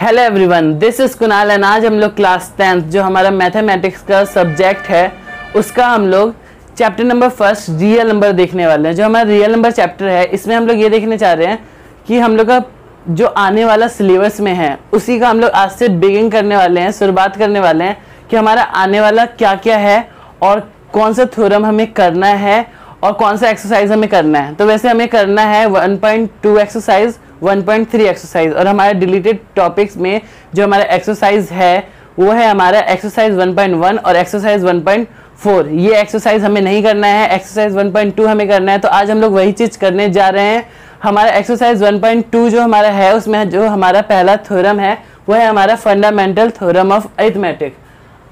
Hello everyone, this is Kunal and आज हम लोग क्लास 10th जो हमारा मैथमेटिक्स का सब्जेक्ट है उसका हम लोग chapter number first real number देखने वाले हैं। जो हमारा रियल नंबर चैप्टर है इसमें हम लोग ये देखने चाह रहे हैं कि हम लोग का जो आने वाला सिलेबस में है उसी का हम लोग आज से बिगिन करने वाले हैं, शुरुआत करने वाले हैं कि हमारा आने वाला क्या क्या है और कौन सा थ्योरम हमें करना है और कौन सा एक्सरसाइज हमें करना है। तो वैसे हमें करना है 1.2 एक्सरसाइज, 1.3 एक्सरसाइज और हमारे डिलीटेड टॉपिक्स में जो हमारा एक्सरसाइज है वो है हमारा एक्सरसाइज 1.1 और एक्सरसाइज 1.4। ये एक्सरसाइज हमें नहीं करना है, एक्सरसाइज 1.2 हमें करना है। तो आज हम लोग वही चीज़ करने जा रहे हैं। हमारा एक्सरसाइज 1.2 जो हमारा है उसमें जो हमारा पहला थ्योरम है वो है हमारा फंडामेंटल थ्योरम ऑफ अरिथमेटिक।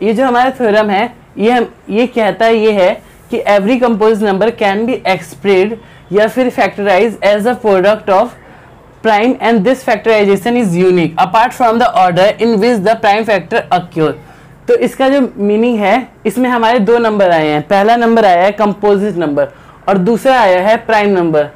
ये जो हमारा थ्योरम है ये कहता है ये है कि every composite number can be expressed या फिर factorise as a product of prime and this factorization is unique apart from the order in which the prime factor occur। तो इसका जो मीनिंग है इसमें हमारे दो नंबर आए हैं। पहला नंबर आया है कंपोजिट नंबर और दूसरा आया है प्राइम नंबर।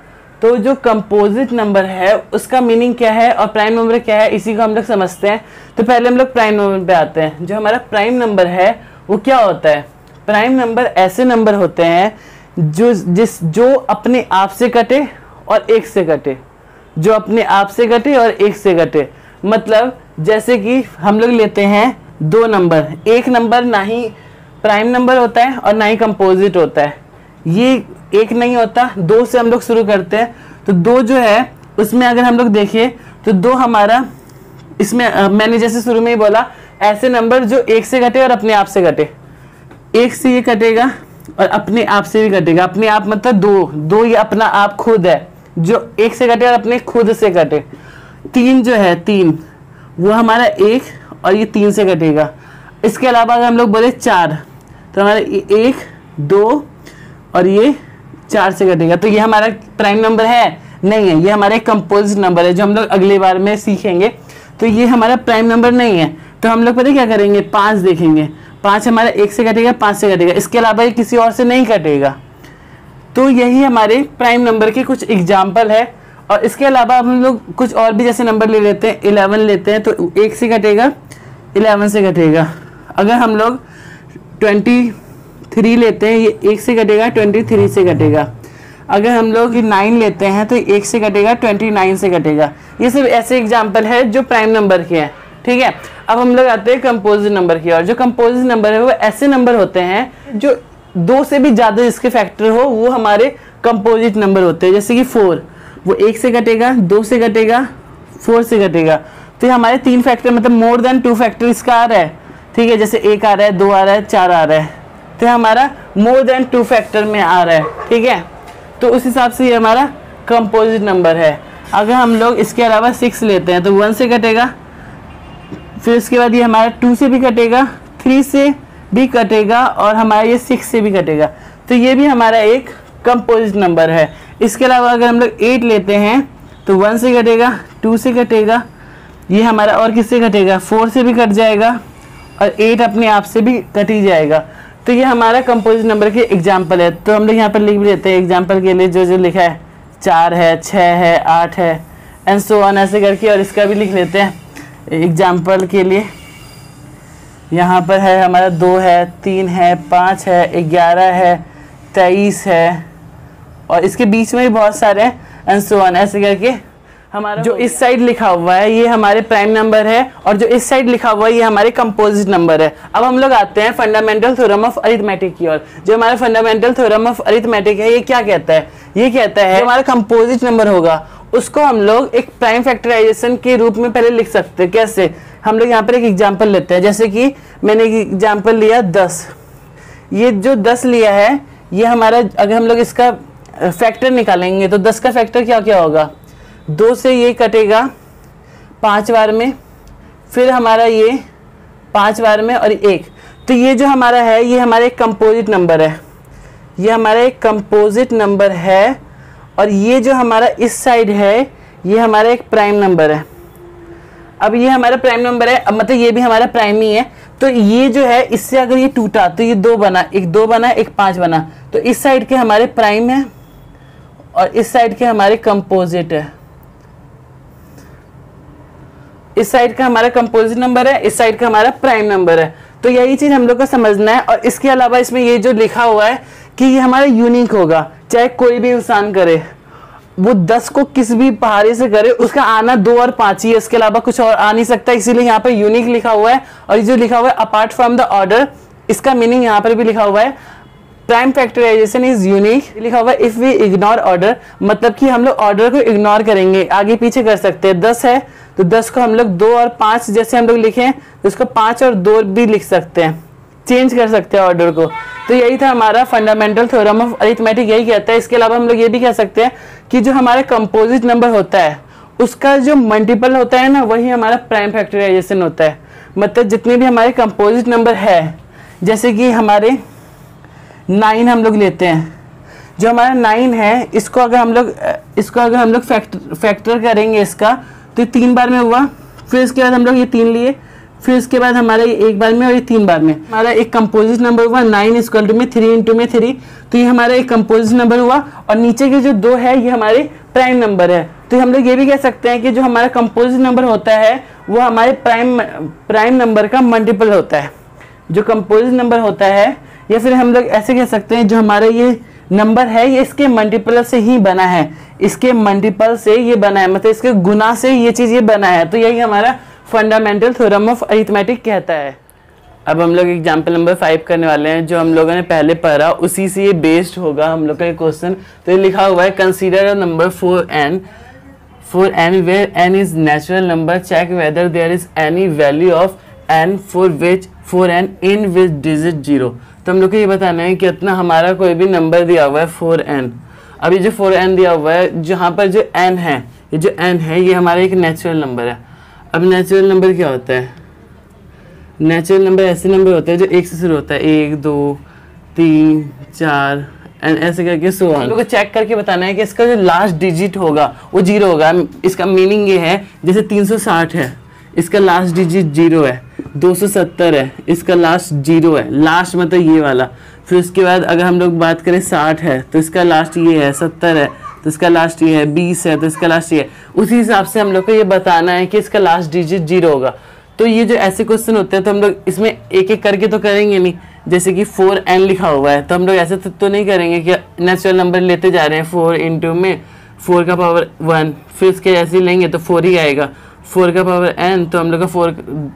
तो जो कंपोजिट नंबर है उसका मीनिंग क्या है और प्राइम नंबर क्या है इसी को हम लोग समझते हैं। तो पहले हम लोग प्राइम नंबर पे आते हैं। जो हमारा प्राइम नंबर है वो क्या होता है? प्राइम नंबर ऐसे नंबर होते हैं जो अपने आप से कटे और एक से कटे, जो अपने आप से घटे और एक से घटे। मतलब जैसे कि हम लोग लेते हैं दो नंबर, एक नंबर ना ही प्राइम नंबर होता है और ना ही कंपोजिट होता है, ये एक नहीं होता। दो से हम लोग शुरू करते हैं। तो दो जो है उसमें अगर हम लोग देखें तो दो हमारा इसमें मैंने जैसे शुरू में ही बोला ऐसे नंबर जो एक से घटे और अपने आप से घटे। एक से ये कटेगा और अपने आप से भी कटेगा। अपने आप मतलब दो ये अपना आप खुद है जो एक से कटे और अपने खुद से कटे। तीन जो है तीन वो हमारा एक और ये तीन से कटेगा। इसके अलावा अगर हम लोग बोले चार तो हमारा एक दो और ये चार से कटेगा। तो ये हमारा प्राइम नंबर है नहीं है, ये हमारा एक कंपोजिट नंबर है जो हम लोग अगली बार में सीखेंगे। तो ये हमारा प्राइम नंबर नहीं है। तो हम लोग पता क्या करेंगे, पाँच देखेंगे। पाँच हमारा एक से कटेगा, पाँच से कटेगा, इसके अलावा ये किसी और से नहीं कटेगा। तो यही हमारे प्राइम नंबर के कुछ एग्जाम्पल है। और इसके अलावा हम लोग कुछ और भी जैसे नंबर ले लेते हैं। 11 लेते हैं तो एक से कटेगा, 11 से कटेगा। अगर हम लोग 23 लेते हैं ये एक से कटेगा, 23 से कटेगा। अगर हम लोग 9 लेते हैं तो एक से कटेगा, 29 से कटेगा। ये सब ऐसे एग्जाम्पल है जो प्राइम नंबर के हैं। ठीक है, अब हम लोग आते हैं कंपोजिट नंबर की। और जो कंपोजिट नंबर है वो ऐसे नंबर होते हैं जो दो से भी ज्यादा जिसके फैक्टर हो वो हमारे कंपोजिट नंबर होते हैं। जैसे कि 4 वो एक से कटेगा, दो से कटेगा, 4 से कटेगा। तो ये हमारे तीन फैक्टर मतलब मोर देन 2 फैक्टर इसका आ रहा है। ठीक है, जैसे एक आ रहा है, दो आ रहा है, चार आ रहा है, तो हमारा मोर देन 2 फैक्टर में आ रहा है। ठीक है, तो उस हिसाब से ये हमारा कंपोजिट नंबर है। अगर हम लोग इसके अलावा 6 लेते हैं तो 1 से कटेगा, फिर उसके बाद ये हमारा 2 से भी कटेगा, 3 से भी कटेगा और हमारा ये 6 से भी कटेगा। तो ये भी हमारा एक कंपोजिट नंबर है। इसके अलावा अगर हम लोग 8 लेते हैं तो 1 से कटेगा, 2 से कटेगा, ये हमारा और किससे कटेगा, 4 से भी कट जाएगा और 8 अपने आप से भी कट ही जाएगा। तो ये हमारा कंपोजिट नंबर के एग्जाम्पल है। तो हम लोग यहाँ पर लिख भी लेते हैं एग्जाम्पल के लिए जो लिखा है, 4 है, 6 है, 8 है एंड सो ऑन ऐसे करके। और इसका भी लिख लेते हैं एग्जाम्पल के लिए। यहाँ पर है हमारा 2 है, 3 है, 5 है, 11 है, 23 है और इसके बीच में भी बहुत सारे हैं एंड सो ऑन ऐसे करके। हमारा जो इस साइड लिखा हुआ है ये हमारे प्राइम नंबर है और जो इस साइड लिखा हुआ है ये हमारे कंपोजिट नंबर है। अब हम लोग आते हैं फंडामेंटल थ्योरम ऑफ अरिथमेटिक की ओर। जो हमारा फंडामेंटल थ्योरम ऑफ अरिथमेटिक है ये क्या कहता है? ये कहता है हमारा कंपोजिट नंबर होगा उसको हम लोग एक प्राइम फैक्टराइजेशन के रूप में पहले लिख सकते हैं। कैसे? हम लोग यहाँ पर एक एग्जाम्पल लेते हैं। जैसे कि मैंने एक एग्जाम्पल लिया 10। ये जो 10 लिया है ये हमारा अगर हम लोग इसका फैक्टर निकालेंगे तो 10 का फैक्टर क्या क्या होगा, 2 से ये कटेगा 5 बार में, फिर हमारा ये 5 बार में और 1। तो ये जो हमारा है ये हमारा एक कंपोजिट नंबर है। ये हमारा एक कंपोजिट नंबर है और ये जो हमारा इस साइड है ये हमारा एक प्राइम नंबर है। अब ये हमारा प्राइम नंबर है, अब मतलब ये भी हमारा प्राइम ही है। तो ये जो है इससे अगर ये टूटा तो ये 2 बना, एक 2 बना, एक 5 बना। तो इस साइड के हमारे प्राइम है और इस साइड के हमारे कंपोजिट है। इस साइड का हमारा कंपोजिट नंबर है, इस साइड का हमारा प्राइम नंबर है। तो यही चीज हम लोग को समझना है। और इसके अलावा इसमें ये जो लिखा हुआ है कि ये हमारा यूनिक होगा, चाहे कोई भी इंसान करे, वो 10 को किस भी पहाड़ी से करे, उसका आना 2 और 5 ही है, इसके अलावा कुछ और आ नहीं सकता। इसीलिए यहाँ पर यूनिक लिखा हुआ है। और ये जो लिखा हुआ है अपार्ट फ्रॉम द ऑर्डर, इसका मीनिंग यहाँ पर भी लिखा हुआ है प्राइम फैक्टराइजेशन इज यूनिक। लिखा हुआ है इफ वी इग्नोर ऑर्डर, मतलब कि हम लोग ऑर्डर को इग्नोर करेंगे, आगे पीछे कर सकते हैं। 10 है तो 10 को हम लोग 2 और 5 जैसे हम लोग लिखें तो इसको 5 और 2 भी लिख सकते हैं, चेंज कर सकते हैं ऑर्डर को। तो यही था हमारा फंडामेंटल थ्योरम ऑफ अरिथमेटिक, यही कहता है। इसके अलावा हम लोग ये भी कह सकते हैं कि जो हमारा कंपोजिट नंबर होता है उसका जो मल्टीपल होता है ना, वही हमारा प्राइम फैक्टराइजेशन होता है। मतलब जितने भी हमारे कंपोजिट नंबर है, जैसे कि हमारे 9 हम लोग लेते हैं, जो हमारा 9 है इसको अगर हम लोग फैक्टर करेंगे इसका, तो ये 3 बार में हुआ, फिर इसके बाद हम लोग ये 3 लिए, फिर इसके बाद हमारा ये 1 बार में और ये 3 बार में। हमारा एक कंपोजिट नंबर हुआ 9 इक्वल टू में 3 इंटू में 3, तो ये हमारा एक कंपोजिट नंबर हुआ। और नीचे के जो 2 है ये हमारे प्राइम नंबर है। तो हम लोग ये भी कह सकते हैं कि जो हमारा कंपोजिट नंबर होता है वो हमारे प्राइम नंबर का मल्टीपल होता है, जो कंपोजिट नंबर होता है। या फिर हम लोग ऐसे कह सकते हैं जो हमारा ये नंबर है ये इसके मल्टीपल से ही बना है, इसके मल्टीपल से ये बना है, मतलब इसके गुना से ये चीज़ ये बना है। तो यही हमारा फंडामेंटल थ्योरम ऑफ अरिथमेटिक कहता है। अब हम लोग एग्जाम्पल नंबर 5 करने वाले हैं, जो हम लोगों ने पहले पढ़ा उसी से ये बेस्ड होगा हम लोग का क्वेश्चन। तो ये लिखा हुआ है consider a number 4n where n is natural number, check whether there is any value of n for which 4n in which digit 0। तो हम लोग को ये बताना है कि इतना हमारा कोई भी नंबर दिया हुआ है 4n। अब ये जो 4n दिया हुआ है, जहाँ पर जो n है, ये जो n है ये हमारा एक नेचुरल नंबर है। अब नेचुरल नंबर क्या होता है? नेचुरल नंबर ऐसे नंबर होते हैं जो 1 से शुरू होता है, 1 2 3 4 ऐसे करके सो ऑन। हम लोग को चेक करके बताना है कि इसका जो लास्ट डिजिट होगा वो 0 होगा। इसका मीनिंग ये है, जैसे 360 है, इसका लास्ट डिजिट 0 है, 270 है, इसका लास्ट 0 है, लास्ट मतलब ये वाला। फिर उसके बाद अगर हम लोग बात करें 60 है तो इसका लास्ट ये है, 70 है तो इसका लास्ट ये है, 20 है तो इसका लास्ट ये है। उसी हिसाब से हम लोग को ये बताना है कि इसका लास्ट डिजिट 0 होगा। तो ये जो ऐसे क्वेश्चन होते हैं तो हम लोग इसमें एक एक करके तो करेंगे नहीं। जैसे कि 4n लिखा हुआ है तो हम लोग ऐसे तो नहीं करेंगे कि नेचुरल नंबर लेते जा रहे हैं 4 इंटू में 4 का पावर 1, फिर इसके ऐसे लेंगे तो 4 ही आएगा। 4 का पावर n तो हम लोग का 4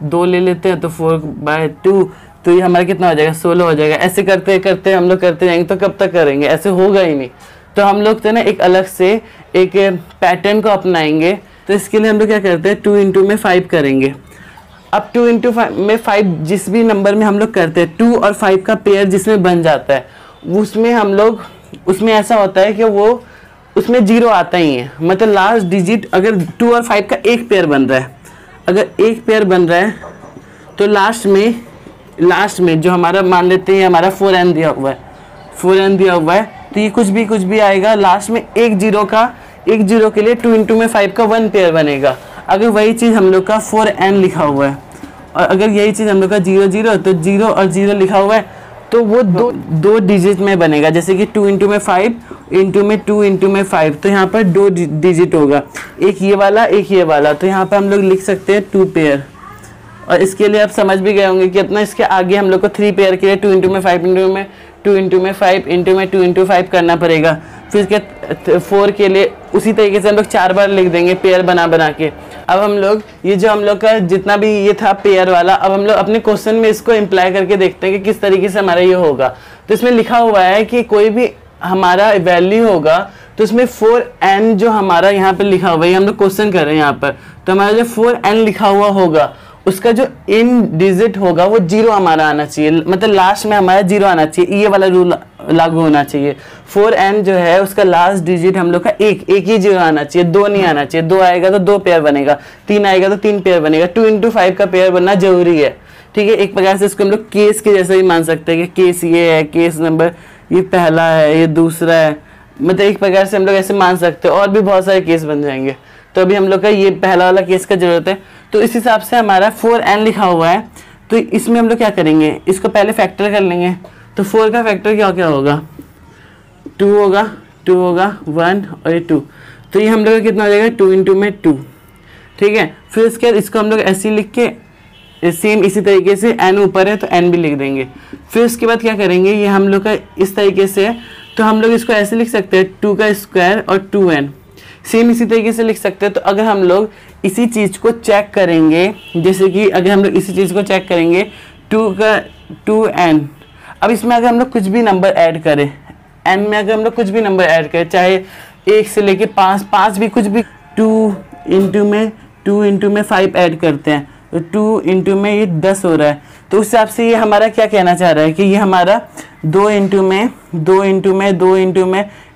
2 ले लेते हैं तो 4/2, तो ये हमारा कितना हो जाएगा? 16 हो जाएगा। ऐसे करते करते हम लोग करते जाएंगे तो कब तक करेंगे? ऐसे होगा ही नहीं। तो हम लोग तो ना एक अलग से एक पैटर्न को अपनाएंगे। तो इसके लिए हम लोग क्या करते हैं, 2 इंटू में 5 करेंगे। अब 2 इंटू में 5 जिस भी नंबर में हम लोग करते हैं, 2 और 5 का पेयर जिसमें बन जाता है, उसमें हम लोग उसमें ऐसा होता है कि वो उसमें 0 आता ही है। मतलब लास्ट डिजिट अगर 2 और 5 का एक पेयर बन रहा है, अगर एक पेयर बन रहा है तो लास्ट में जो हमारा मान लेते हैं हमारा 4n दिया हुआ है, 4n दिया हुआ है, तो ये कुछ भी आएगा। लास्ट में एक जीरो के लिए 2 इंटू में 5 का 1 पेयर बनेगा। अगर वही चीज़ हम लोग का 4n लिखा हुआ है और अगर यही चीज़ हम लोग का 0 तो 0 और 0 लिखा हुआ है तो वो दो डिजिट में बनेगा। जैसे कि 2 इंटू में 5 इंटू में 2 इंटू में 5, तो यहाँ पर 2 डिजिट होगा, एक ये वाला एक ये वाला। तो यहाँ पर हम लोग लिख सकते हैं 2 पेयर। और इसके लिए आप समझ भी गए होंगे कि अपना इसके आगे हम लोग को 3 पेयर के लिए 2 इंटू में 5 इंटू में 2 इंटू में 5 इंटू में 2 इंटू 5 करना पड़ेगा। फिर इसके 4 के लिए उसी तरीके से हम लोग 4 बार लिख देंगे पेयर बना के। अब हम लोग ये जो हम लोग का जितना भी ये था पेयर वाला, अब हम लोग अपने क्वेश्चन में इसको इम्प्लाई करके देखते हैं कि किस तरीके से हमारा ये होगा। तो इसमें लिखा हुआ है कि कोई भी हमारा वैल्यू होगा तो इसमें 4n जो हमारा यहाँ पर लिखा हुआ है, हम लोग क्वेश्चन कर रहे हैं यहाँ पर, तो हमारा जो 4n लिखा हुआ होगा उसका जो इन डिजिट होगा वो 0 हमारा आना चाहिए। मतलब लास्ट में हमारा 0 आना चाहिए, ये वाला रूल लागू होना चाहिए। 4n जो है उसका लास्ट डिजिट हम लोग का एक ही 0 आना चाहिए, 2 नहीं आना चाहिए। 2 आएगा तो 2 पेयर बनेगा, 3 आएगा तो 3 पेयर बनेगा। 2 इंटू 5 का पेयर बनना जरूरी है, ठीक है। एक प्रकार से इसको हम लोग केस के जैसा ही मान सकते हैं कि केस ये है, केस नंबर ये पहला है, ये दूसरा है। मतलब एक प्रकार से हम लोग ऐसे मान सकते हैं, और भी बहुत सारे केस बन जाएंगे। तो अभी हम लोग का ये पहला वाला केस का जरूरत है। तो इस हिसाब से हमारा 4n लिखा हुआ है, तो इसमें हम लोग क्या करेंगे, इसको पहले फैक्टर कर लेंगे। तो 4 का फैक्टर क्या होगा, 2 होगा 1 और ये 2। तो ये हम लोग का कितना हो जाएगा, 2 इंटू में 2। ठीक है। फिर उसके बाद इसको हम लोग ऐसे लिख के सेम इसी तरीके से n ऊपर है तो n भी लिख देंगे। फिर उसके बाद क्या करेंगे, ये हम लोग का इस तरीके से है तो हम लोग इसको ऐसे लिख सकते हैं 2 का स्क्वायर और 2n, सेम इसी तरीके से लिख सकते हैं। तो अगर हम लोग इसी चीज़ को चेक करेंगे, जैसे कि अगर हम लोग इसी चीज़ को चेक करेंगे 2n, अब इसमें अगर हम लोग कुछ भी नंबर ऐड करें, n में अगर हम लोग कुछ भी नंबर ऐड करें, चाहे 1 से लेके 5 भी, कुछ भी, 2 इंटू में 5 ऐड करते हैं तो 2 इंटू में ये 10 हो रहा है। तो उस हिसाब से ये हमारा क्या कहना चाह रहा है कि ये हमारा 2 इंटू में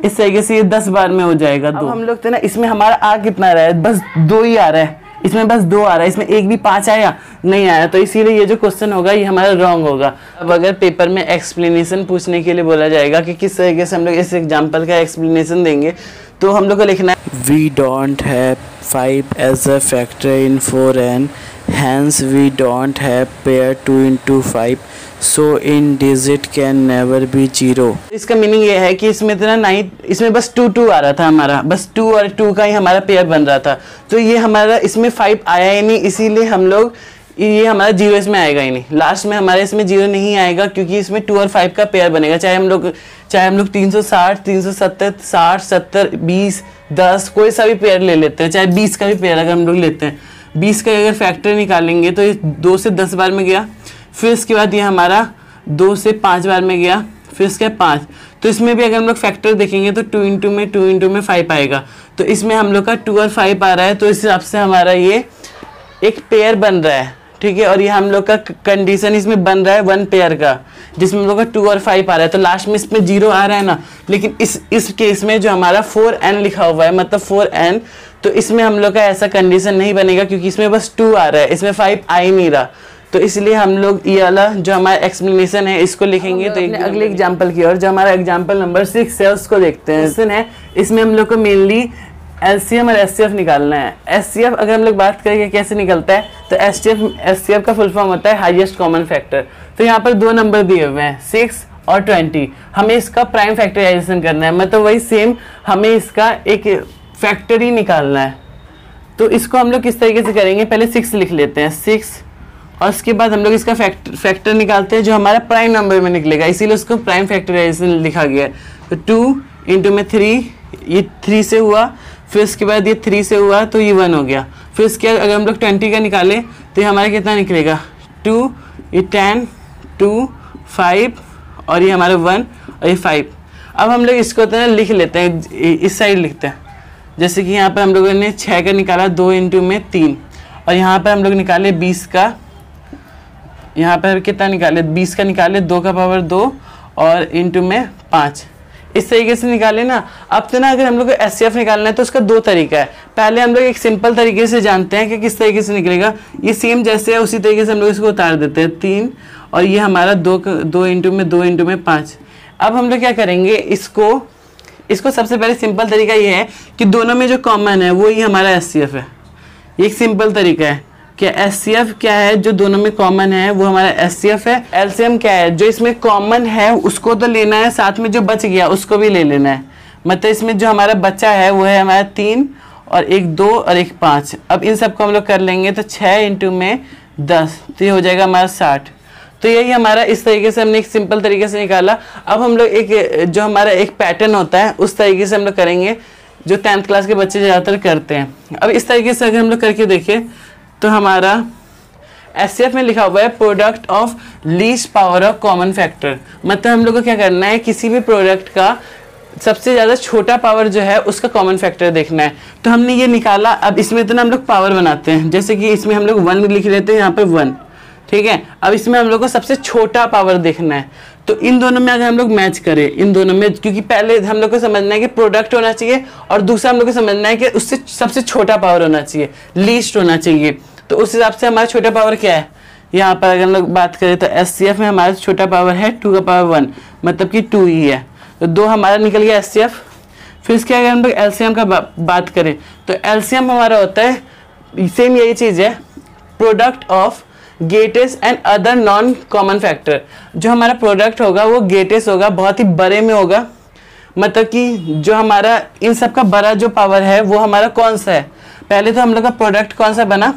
इस तरीके से ये 10 बार में हो जाएगा। अब हम लोग तो ना इसमें हमारा आ कितना रहा है, बस 2 ही आ रहा है, इसमें बस 2 आ रहा है, इसमें एक भी 5 आया नहीं आया, तो इसीलिए ये जो क्वेश्चन होगा ये हमारा रॉन्ग होगा। अब अगर पेपर में एक्सप्लेनेशन पूछने के लिए बोला जाएगा कि किस तरीके से हम लोग इस एग्जाम्पल का एक्सप्लेनेशन देंगे, तो हम लोग को लिखना है We don't have 5 as a factor in 4n, hence we don't have pair 2 into 5, so in digit can never be 0। इसका मीनिंग ये है कि इसमें इतना नहीं, इसमें बस 2 आ रहा था, हमारा बस 2 और 2 का ही हमारा पेयर बन रहा था, तो ये हमारा इसमें 5 आया ही नहीं, इसीलिए हम लोग ये हमारा 0 इसमें आएगा ही नहीं, लास्ट में हमारे इसमें 0 नहीं आएगा, क्योंकि इसमें 2 और 5 का पेयर बनेगा। चाहे हम लोग 360, 370, 60, 70, 20, 10 कोई सा भी पेयर ले लेते हैं, चाहे 20 का भी पेयर अगर हम लोग लेते हैं, 20 का अगर फैक्टर निकालेंगे तो ये 2 से 10 बार में गया, फिर इसके बाद ये हमारा 2 से 5 बार में गया, फिर इसके 5, तो इसमें भी अगर हम लोग फैक्टर देखेंगे तो 2 इंटू में 5 आएगा, तो इसमें हम लोग का 2 और 5 आ रहा है, तो इस हिसाब से हमारा ये एक पेयर बन रहा है, ठीक है। और ये हम लोग का कंडीशन इसमें बन रहा है 1 पेयर का, जिसमें हम लोग का 2 और 5 आ रहा है, तो लास्ट में इसमें 0 आ रहा है ना, लेकिन इस केस में जो हमारा 4n लिखा हुआ है, मतलब 4n, तो इसमें हम लोग का ऐसा कंडीशन नहीं बनेगा, क्योंकि इसमें बस 2 आ रहा है, इसमें 5 आ ही नहीं रहा, तो इसलिए हम लोग ये वाला जो हमारा एक्सप्लेनेशन है इसको लिखेंगे। तो अगले एग्जाम्पल की ओर, जो हमारा एग्जाम्पल नंबर 6 है उसको देखते हैं। क्वेश्चन है, इसमें हम लोग को मेनली एलसीएम और एचसीएफ निकालना है। एचसीएफ अगर हम लोग बात करेंगे कैसे निकलता है, तो एचसीएफ का फुल फॉर्म होता है हाईएस्ट कॉमन फैक्टर। तो यहाँ पर 2 नंबर दिए हुए हैं 6 और 20, हमें इसका प्राइम फैक्टराइजेशन करना है, मतलब वही सेम हमें इसका एक फैक्टर ही निकालना है। तो इसको हम लोग किस तरीके से करेंगे, पहले 6 लिख लेते हैं, 6, और उसके बाद हम लोग इसका फैक्टर निकालते हैं जो हमारा प्राइम नंबर में निकलेगा, इसीलिए उसको प्राइम फैक्टराइजेशन लिखा गया है। तो 2 इंटू में 3, ये 3 से हुआ, फिर उसके बाद ये 3 से हुआ तो ये 1 हो गया, फिर उसके बाद अगर हम लोग 20 का निकालें तो ये हमारा कितना निकलेगा, 2, ये 10, 2, 5 और ये हमारा 1 और ये 5। अब हम लोग इसको तो लिख लेते हैं, इस साइड लिखते हैं, जैसे कि यहाँ पर हम लोगों ने 6 का निकाला 2 इंटू में 3, और यहाँ पर हम लोग निकाले 20 का, यहाँ पर कितना निकाले 20 का निकाले 2 का पावर 2 और इंटू में 5, इस तरीके से निकाले ना। अब तो ना अगर हम लोग को एचसीएफ निकालना है तो उसका 2 तरीका है। पहले हम लोग एक सिंपल तरीके से जानते हैं कि किस तरीके से निकलेगा, ये सेम जैसे है उसी तरीके से हम लोग इसको उतार देते हैं 3, और ये हमारा 2 इंटू में 5। अब हम लोग क्या करेंगे, इसको सबसे पहले सिंपल तरीका ये है कि दोनों में जो कॉमन है वो ही हमारा एचसीएफ है। ये एक सिंपल तरीका है कि एचसीएफ क्या है, जो दोनों में कॉमन है वो हमारा एचसीएफ है। एलसीएम क्या है, जो इसमें कॉमन है उसको तो लेना है, साथ में जो बच गया उसको भी ले लेना है, मतलब इसमें जो हमारा बचा है वो है हमारा 3 और एक 2 और एक 5। अब इन सबको हम लोग कर लेंगे तो 6 इंटू में 10, तो ये हो जाएगा हमारा 60। तो यही हमारा इस तरीके से हमने एक सिंपल तरीके से निकाला। अब हम लोग एक जो हमारा एक पैटर्न होता है उस तरीके से हम लोग करेंगे, जो 10th क्लास के बच्चे ज़्यादातर करते हैं। अब इस तरीके से अगर हम लोग करके देखें तो हमारा एचसीएफ में लिखा हुआ है product of least power of common factor, मतलब हम लोग को क्या करना है, किसी भी प्रोडक्ट का सबसे ज़्यादा छोटा पावर जो है उसका कॉमन फैक्टर देखना है। तो हमने ये निकाला। अब इसमें इतना हम लोग पावर बनाते हैं, जैसे कि इसमें हम लोग 1 लिख लेते हैं, यहाँ पे 1, ठीक है। अब इसमें हम लोग को सबसे छोटा पावर देखना है, तो इन दोनों में अगर हम लोग मैच करें, इन दोनों में, क्योंकि पहले हम लोग को समझना है कि प्रोडक्ट होना चाहिए और दूसरा हम लोग को समझना है कि उससे सबसे छोटा पावर होना चाहिए, लीस्ट होना चाहिए। तो उस हिसाब से हमारा छोटा पावर क्या है, यहाँ पर अगर हम लोग बात करें तो एचसीएफ में हमारा छोटा पावर है 2 का पावर 1, मतलब कि 2 ही है, तो 2 हमारा निकल गया एचसीएफ। फिर इसके अगर हम लोग एलसीएम का बात करें तो एलसीएम हमारा होता है सेम यही चीज़ है, product of greatest and other non common factor. जो हमारा प्रोडक्ट होगा वो गेटेस्ट होगा, बहुत ही बड़े में होगा, मतलब कि जो हमारा इन सब का बड़ा जो पावर है वो हमारा कौन सा है। पहले तो हम लोग का प्रोडक्ट कौन सा बना,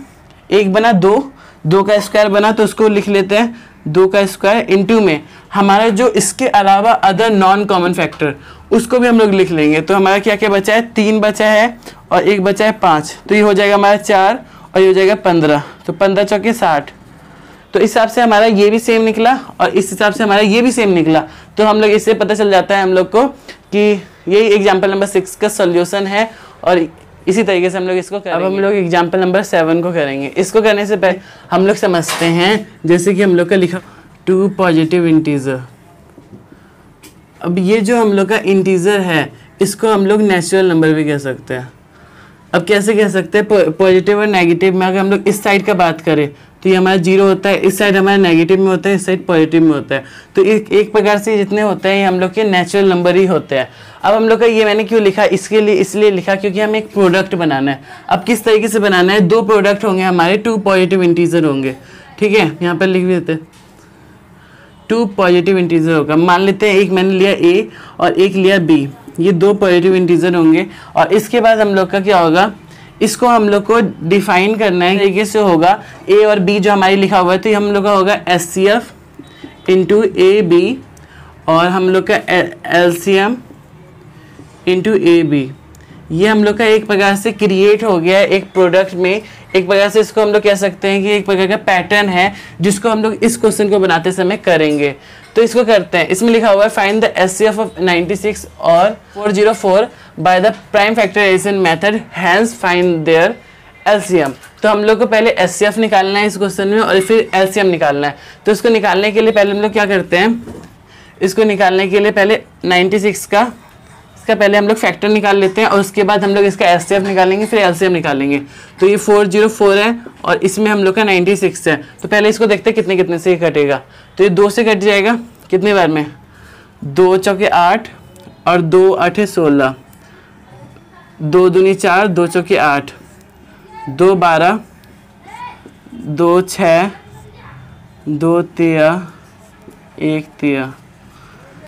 एक बना दो का स्क्वायर बना, तो उसको लिख लेते हैं 2 का स्क्वायर इनटू में हमारा जो इसके अलावा अदर नॉन कॉमन फैक्टर उसको भी हम लोग लिख लेंगे। तो हमारा क्या क्या बचा है, 3 बचा है और 1 बचा है 5, तो ये हो जाएगा हमारा 4 और ये हो जाएगा 15, तो 15 चौके 60। तो इस हिसाब से हमारा ये भी सेम निकला और इस हिसाब से हमारा ये भी सेम निकला। तो हम लोग इससे पता चल जाता है हम लोग को कि यही एग्जाम्पल नंबर 6 का सोल्यूशन है और इसी तरीके से हम लोग इसको करेंगे। अब हम लोग एग्जाम्पल नंबर 7 को करेंगे। इसको करने से पहले हम लोग समझते हैं, जैसे कि हम लोग का लिखा 2 पॉजिटिव इंटीजर। अब ये जो हम लोग का इंटीजर है इसको हम लोग नेचुरल नंबर भी कह सकते हैं। अब कैसे कह सकते हैं, पॉजिटिव और नेगेटिव में अगर हम लोग इस साइड का बात करें तो ये हमारा 0 होता है, इस साइड हमारा नेगेटिव में होता है, इस साइड पॉजिटिव में होता है। तो एक प्रकार से जितने होते हैं ये हम लोग के नेचुरल नंबर ही होते हैं। अब हम लोग का ये मैंने क्यों लिखा, इसके लिए इसलिए लिखा क्योंकि हमें एक प्रोडक्ट बनाना है। अब किस तरीके से बनाना है, 2 प्रोडक्ट होंगे हमारे, 2 पॉजिटिव इंटीजर होंगे, ठीक है। यहाँ पर लिख भी देते हैं 2 पॉजिटिव इंटीजर होगा। मान लेते हैं एक मैंने लिया A और एक लिया B, ये 2 पॉजिटिव इंटीजर होंगे। और इसके बाद हम लोग का क्या होगा, इसको हम लोग को डिफाइन करना है तरीके से होगा। A और B जो हमारी लिखा हुआ है तो ये हम लोग का होगा SCF इंटू AB और हम लोग का LCM इंटू AB। ये हम लोग का एक प्रकार से क्रिएट हो गया है एक प्रोडक्ट में। एक प्रकार से इसको हम लोग कह सकते हैं कि एक प्रकार का पैटर्न है जिसको हम लोग इस क्वेश्चन को बनाते समय करेंगे। तो इसको करते हैं। इसमें लिखा हुआ है फाइंड द SCF ऑफ 96 और 404 by the prime factorisation method, hence find their LCM। तो हम लोग को पहले SCF निकालना है इस क्वेश्चन में और फिर LCM निकालना है। तो इसको निकालने के लिए पहले हम लोग क्या करते हैं, इसको निकालने के लिए पहले 96 का पहले हम लोग फैक्टर निकाल लेते हैं और उसके बाद हम लोग इसका SCF निकालेंगे, फिर LCM निकालेंगे। तो ये 404 है और इसमें हम लोग का 96 है। तो पहले इसको देखते हैं कितने कितने से कटेगा। तो ये 2 से कट जाएगा कितने बार में, 2 चौके 8 और 2 8 16, 2 दूनी 4, 2 चौके 8, 2 12, 2 6, 2 13, 1 13।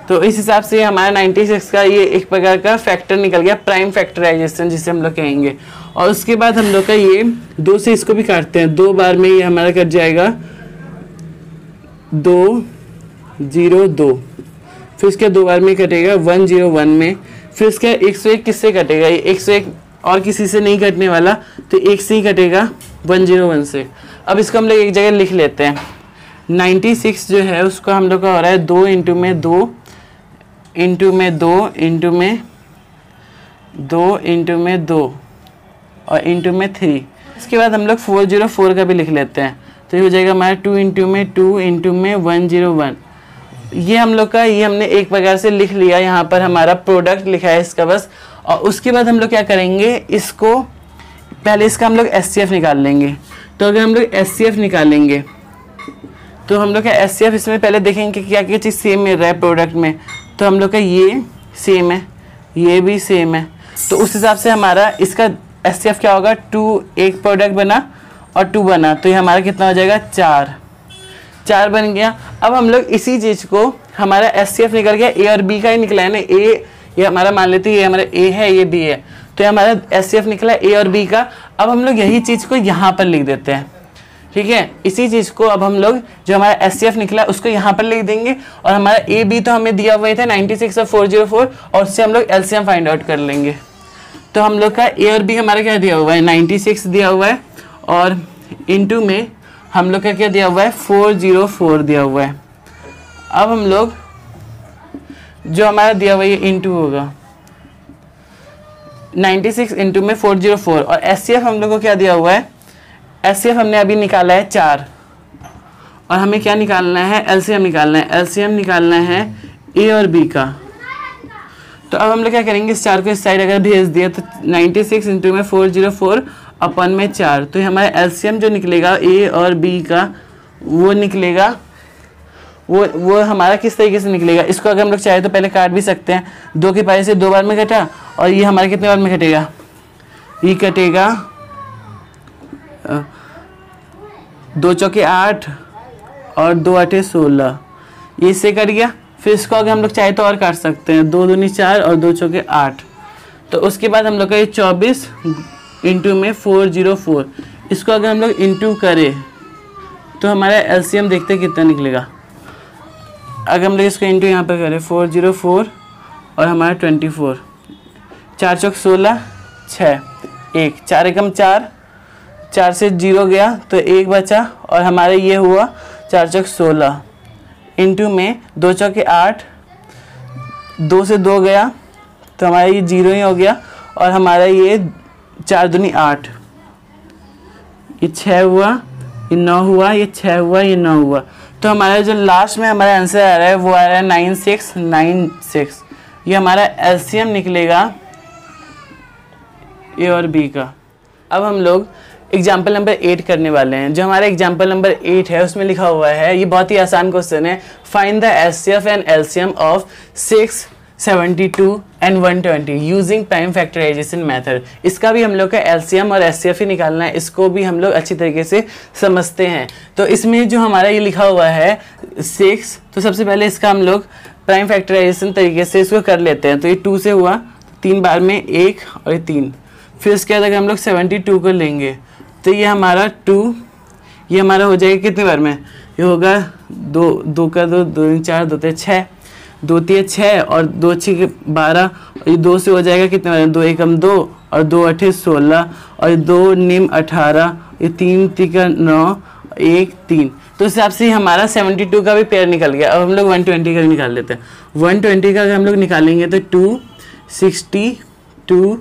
तो इस हिसाब से हमारा 96 का ये एक प्रकार का फैक्टर निकल गया, प्राइम फैक्टराइजेशन जिसे हम लोग कहेंगे। और उसके बाद हम लोग का ये 2 से इसको भी काटते हैं, 2 बार में ये हमारा कट जाएगा 2 0 2, फिर इसके 2 बार में कटेगा 1 0 1 में, फिर इसका 101 किससे कटेगा, ये 101 और किसी से नहीं कटने वाला, तो 1 से ही कटेगा 1 0 1 से। अब इसको हम लोग एक जगह लिख लेते हैं। 96 जो है उसको हम लोग का हो रहा है 2 इंटू में 2 इंटू में 2 इंटू में 2 इंटू में 2 और इंटू में 3। इसके बाद हम लोग 404 का भी लिख लेते हैं। तो ये हो जाएगा हमारा 2 इंटू में 2 इंटू में 1 0 1। ये हम लोग का ये हमने एक प्रकार से लिख लिया, यहाँ पर हमारा प्रोडक्ट लिखा है इसका बस। और उसके बाद हम लोग क्या करेंगे, इसको पहले इसका हम लोग SCF निकाल लेंगे। तो अगर हम लोग SCF निकालेंगे तो हम लोग का SCF इसमें पहले देखेंगे क्या क्या चीज़ सेम मिल रहा है प्रोडक्ट में। तो हम लोग का ये सेम है, ये भी सेम है, तो उस हिसाब से हमारा इसका SCF क्या होगा, 2 एक प्रोडक्ट बना और 2 बना, तो ये हमारा कितना हो जाएगा 4 बन गया। अब हम लोग इसी चीज़ को हमारा SCF निकल गया, A और B का ही निकला है ना, ये हमारा मान लेते हैं ये हमारा A है ये B है, तो ये हमारा SCF निकला A और B का। अब हम लोग यही चीज़ को यहाँ पर लिख देते हैं, ठीक है। इसी चीज़ को अब हम लोग जो हमारा SCF निकला उसको यहाँ पर लिख देंगे और हमारा AB तो हमें दिया हुआ था 96 और 404 और उससे हम लोग LCM फाइंड आउट कर लेंगे। तो हम लोग का A और B हमारा क्या दिया हुआ है, 96 दिया हुआ है और इंटू में हम लोग का क्या दिया हुआ है, 404 दिया हुआ है। अब हम लोग जो हमारा दिया हुआ है ये इंटू होगा 96 इंटू में 404 और SCF हम लोग को क्या दिया हुआ है, SCF हमने अभी निकाला है 4 और हमें क्या निकालना है, LCM निकालना है। LCM निकालना है A और B का। तो अब हम लोग क्या करेंगे, इस 4 को इस साइड अगर भेज दिया तो 96 इंटू में 404 अपन में 4, तो हमारा LCM जो निकलेगा A और B का वो निकलेगा, वो हमारा किस तरीके से निकलेगा। इसको अगर हम लोग चाहे तो पहले काट भी सकते हैं, 2 के पाए से 2 बार में कटा और ये हमारे कितने बार में कटेगा, ये कटेगा 2 चौके 8 और 2 8 16, ये इससे कट गया फिर इसको आगे हम लोग चाहे तो और काट सकते हैं, 2 दूनी 4 और 2 चौके 8। तो उसके बाद हम लोग का ये 24 इंटू में 404, इसको अगर हम लोग इंटू करें तो हमारा एलसीएम देखते हैं कितना निकलेगा। अगर हम लोग इसको इंटू यहाँ पर करें 404 और हमारा 24, 4 चौक 16, 6, 1, 4 एकम 4, 4 से 0 गया तो 1 बचा और हमारा ये हुआ 4 चौक 16 इंटू में 2 चौके 8, 2 से 2 गया तो हमारा ये 0 ही हो गया और हमारा ये 4 दूनी 8, ये 6 हुआ, ये 9 हुआ, ये 6 हुआ, ये 9 हुआ। तो हमारा जो लास्ट में हमारा आंसर आ रहा है वो आ रहा है 9696। ये हमारा एलसीएम निकलेगा ए और बी का। अब हम लोग एग्जाम्पल नंबर 8 करने वाले हैं। जो हमारा एग्जाम्पल नंबर 8 है उसमें लिखा हुआ है, ये बहुत ही आसान क्वेश्चन है, find the HCF and LCM of 6, 72 and 120 using prime factorisation method. इसका भी हम लोग का एलसीएम और एचसीएफ ही निकालना है, इसको भी हम लोग अच्छी तरीके से समझते हैं। तो इसमें जो हमारा ये लिखा हुआ है 6, तो सबसे पहले इसका हम लोग प्राइम फैक्टराइजेशन तरीके से इसको कर लेते हैं। तो ये 2 से हुआ, 3 बार में 1 और 3। फिर उसके बाद अगर हम लोग 72 को लेंगे तो ये हमारा 2, ये हमारा हो जाएगा कितने बार में, ये होगा 2 का 2, 2 4, 2 6, 2 3 6 और 2 6 12 और ये 2 से हो जाएगा कितने बार में, 2 एकम 2 और 2 8 16 और 2 निम 18, ये 3 3 9, 1 3। तो इस हिसाब से हमारा 72 का भी पेयर निकल गया। अब हम लोग 120 का निकाल लेते हैं। 120 का अगर हम लोग निकालेंगे तो 2, 62,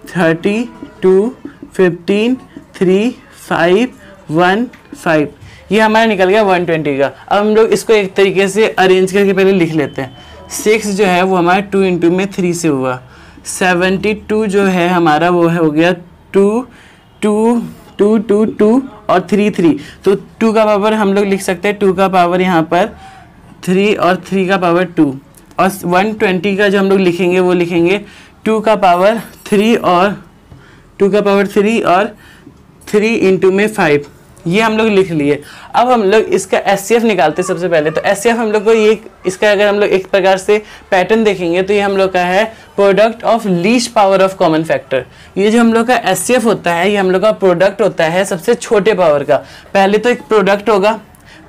32, 15, 3, 5, 1, 5, ये हमारा निकल गया 120 का। अब हम लोग इसको एक तरीके से अरेंज करके पहले लिख लेते हैं। 6 जो है वो हमारा 2 इंटू में 3 से हुआ। 72 जो है हमारा वो है हो गया 2, 2, 2, 2, 2 और 3, 3। तो 2 का पावर हम लोग लिख सकते हैं, 2 का पावर यहाँ पर 3 और 3 का पावर 2। और 120 का जो हम लोग लिखेंगे वो लिखेंगे 2 का पावर 3 और 2 का पावर 3 और 3 इंटू में 5। ये हम लोग लिख लिए। अब हम लोग इसका एचसीएफ निकालते हैं सबसे पहले। तो एचसीएफ हम लोग को ये, इसका अगर हम लोग एक प्रकार से पैटर्न देखेंगे तो ये हम लोग का है product of least power of common factor. ये जो हम लोग का एचसीएफ होता है ये हम लोग का प्रोडक्ट होता है सबसे छोटे पावर का। पहले तो एक प्रोडक्ट होगा,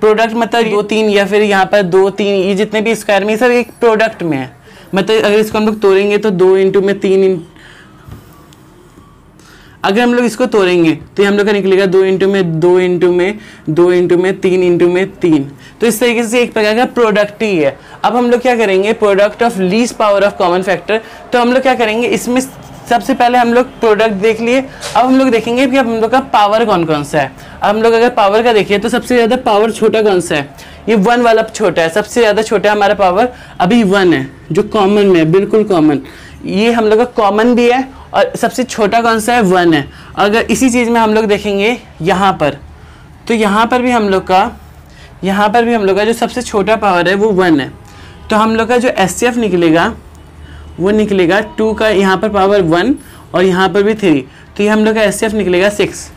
प्रोडक्ट मतलब 2 3 या फिर यहाँ पर 2 3, ये जितने भी स्क्वायर में सब एक प्रोडक्ट में है। मतलब अगर इसको हम लोग तोड़ेंगे तो 2 इंटू में 3, अगर हम लोग इसको तोड़ेंगे तो ये हम लोग का निकलेगा 2 इंटू में 2 इंटू में 2 इंटू में 3 इंटू में 3। तो इस तरीके से एक प्रकार का प्रोडक्ट ही है। अब हम लोग क्या करेंगे, product of least power of common factor. तो हम लोग क्या करेंगे, इसमें सबसे पहले हम लोग प्रोडक्ट देख लिए। अब हम लोग देखेंगे कि अब हम लोग का पावर कौन कौन सा है। अब हम लोग अगर पावर का देखिए तो सबसे ज़्यादा पावर छोटा कौन सा है, ये 1 वाला छोटा है। सबसे ज़्यादा छोटा हमारा पावर अभी 1 है जो कॉमन में है, बिल्कुल कॉमन। ये हम लोग का कॉमन भी है और सबसे छोटा कौन सा है, 1 है। अगर इसी चीज़ में हम लोग देखेंगे यहाँ पर, तो यहाँ पर भी हम लोग का जो सबसे छोटा पावर है वो 1 है। तो हम लोग का जो एचसीएफ निकलेगा वो निकलेगा 2 का यहाँ पर पावर 1 और यहाँ पर भी 3, तो ये हम लोग का एचसीएफ निकलेगा 6।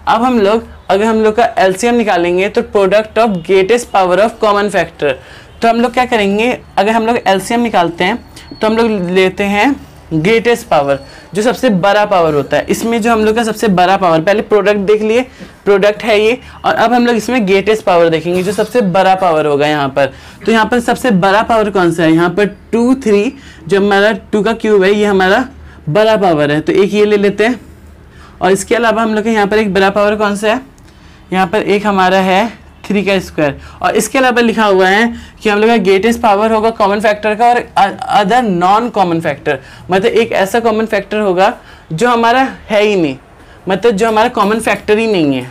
अब हम लोग अगर हम लोग का एलसीएम निकालेंगे तो product of greatest power of common factor. तो हम लोग क्या करेंगे, अगर हम लोग एलसीएम निकालते हैं तो हम लोग लेते हैं ग्रेटेस्ट पावर, जो सबसे बड़ा पावर होता है। इसमें जो हम लोग का सबसे बड़ा पावर, पहले प्रोडक्ट देख लिए, प्रोडक्ट है ये, और अब हम लोग इसमें ग्रेटेस्ट पावर देखेंगे जो सबसे बड़ा पावर होगा यहाँ पर। तो यहाँ पर सबसे बड़ा पावर कौन सा है, यहाँ पर 2 3 जो हमारा 2 का क्यूब है ये हमारा बड़ा पावर है, तो एक ये ले लेते हैं। और इसके अलावा हम लोग के यहाँ पर एक बड़ा पावर कौन सा है, यहाँ पर एक हमारा है 3 का स्क्वायर। और इसके अलावा लिखा हुआ है कि हम लोग का ग्रेटेस्ट पावर होगा कॉमन फैक्टर का और अदर नॉन कॉमन फैक्टर, मतलब एक ऐसा कॉमन फैक्टर होगा जो हमारा है ही नहीं, मतलब जो हमारा कॉमन फैक्टर ही नहीं है,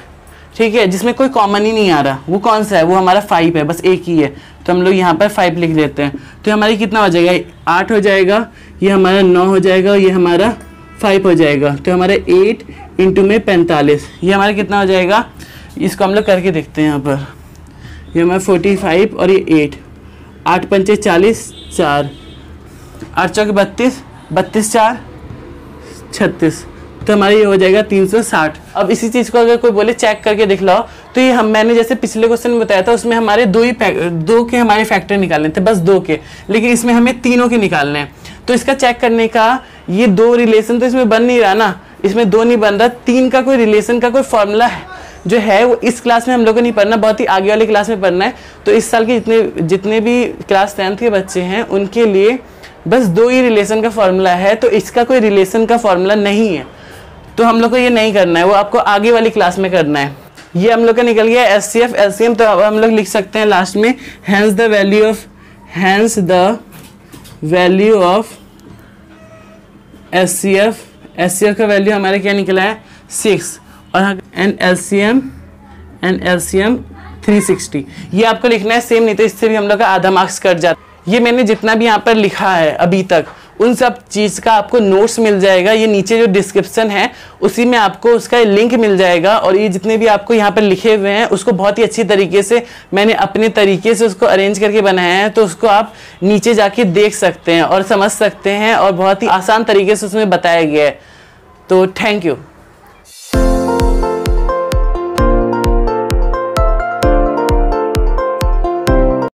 ठीक है, जिसमें कोई कॉमन ही नहीं आ रहा। वो कौन सा है, वो हमारा 5 है, बस एक ही है। तो हम लोग यहाँ पर 5 लिख लेते हैं। तो हमारी कितना हो जाएगा, 8 हो जाएगा, ये हमारा 9 हो जाएगा और ये हमारा 5 हो जाएगा। तो हमारा 8 इंटू में 45, ये हमारा कितना हो जाएगा, इसको हम लोग करके देखते हैं। यहाँ पर ये हमारा 45 और ये 8, 8 पंचे 40, 4, 8 चौके 32, 32 4 36, तो हमारा ये हो जाएगा 360। अब इसी चीज़ को अगर कोई बोले चेक करके दिख लाओ, तो ये मैंने जैसे पिछले क्वेश्चन में बताया था, उसमें हमारे दो के हमारे फैक्टर निकालने थे, बस 2 के, लेकिन इसमें हमें तीनों के निकालने हैं। तो इसका चेक करने का ये 2 रिलेशन तो इसमें बन नहीं रहा ना, इसमें 2 नहीं बन रहा, 3 का कोई रिलेशन का कोई फॉर्मूला है जो है वो इस क्लास में हम लोग को नहीं पढ़ना, बहुत ही आगे वाली क्लास में पढ़ना है। तो इस साल के जितने भी क्लास 10th के बच्चे हैं उनके लिए बस 2 ही रिलेशन का फॉर्मूला है, तो इसका कोई रिलेशन का फॉर्मूला नहीं है, तो हम लोग को ये नहीं करना है, वो आपको आगे वाली क्लास में करना है। ये हम लोग का निकल गया HCF LCM। तो अब हम लोग लिख सकते हैं लास्ट में hence the value of HCF का वैल्यू हमारा क्या निकला है 6, और एंड LCM 360। ये आपको लिखना है सेम, नहीं तो इससे भी हम लोग का आधा मार्क्स कट जाता। ये मैंने जितना भी यहाँ पर लिखा है अभी तक उन सब चीज़ का आपको नोट्स मिल जाएगा, ये नीचे जो डिस्क्रिप्शन है उसी में आपको उसका लिंक मिल जाएगा। और ये जितने भी आपको यहाँ पर लिखे हुए हैं उसको बहुत ही अच्छी तरीके से मैंने अपने तरीके से उसको अरेंज करके बनाया है, तो उसको आप नीचे जाके देख सकते हैं और समझ सकते हैं, और बहुत ही आसान तरीके से उसमें बताया गया है। तो थैंक यू।